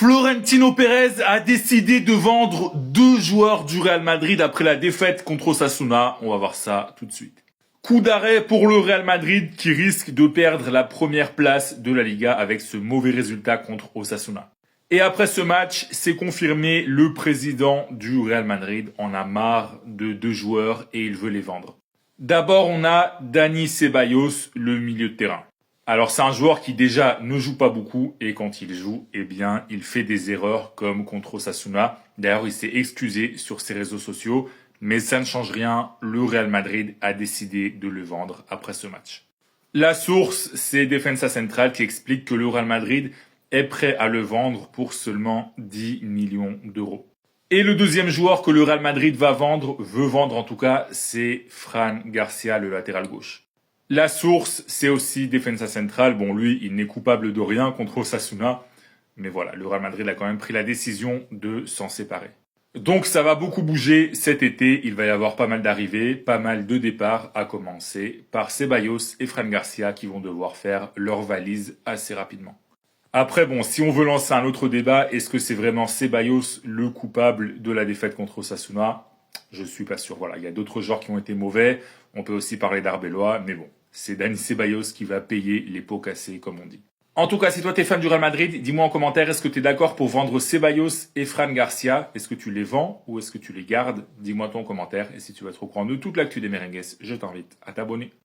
Florentino Pérez a décidé de vendre 2 joueurs du Real Madrid après la défaite contre Osasuna. On va voir ça tout de suite. Coup d'arrêt pour le Real Madrid qui risque de perdre la première place de la Liga avec ce mauvais résultat contre Osasuna. Et après ce match, c'est confirmé, le président du Real Madrid en a marre de 2 joueurs et il veut les vendre. D'abord, on a Dani Ceballos, le milieu de terrain. Alors c'est un joueur qui déjà ne joue pas beaucoup et quand il joue, eh bien, il fait des erreurs comme contre Osasuna. D'ailleurs, il s'est excusé sur ses réseaux sociaux, mais ça ne change rien. Le Real Madrid a décidé de le vendre après ce match. La source, c'est Defensa Central qui explique que le Real Madrid est prêt à le vendre pour seulement 10 millions d'euros. Et le deuxième joueur que le Real Madrid veut vendre en tout cas, c'est Fran Garcia, le latéral gauche. La source, c'est aussi Defensa Central. Bon, lui, il n'est coupable de rien contre Osasuna. Mais voilà, le Real Madrid a quand même pris la décision de s'en séparer. Donc ça va beaucoup bouger cet été. Il va y avoir pas mal d'arrivées, pas mal de départs, à commencer par Ceballos et Fran Garcia qui vont devoir faire leur valise assez rapidement. Après, bon, si on veut lancer un autre débat, est-ce que c'est vraiment Ceballos le coupable de la défaite contre Osasuna? Je suis pas sûr. Voilà, il y a d'autres joueurs qui ont été mauvais. On peut aussi parler d'Arbeloa, mais bon, c'est Dani Ceballos qui va payer les pots cassés, comme on dit. En tout cas, si toi t'es fan du Real Madrid, dis-moi en commentaire, est-ce que tu es d'accord pour vendre Ceballos et Fran Garcia? Est-ce que tu les vends ou est-ce que tu les gardes? Dis-moi ton commentaire. Et si tu veux être au courant de toute l'actu des merengues, je t'invite à t'abonner.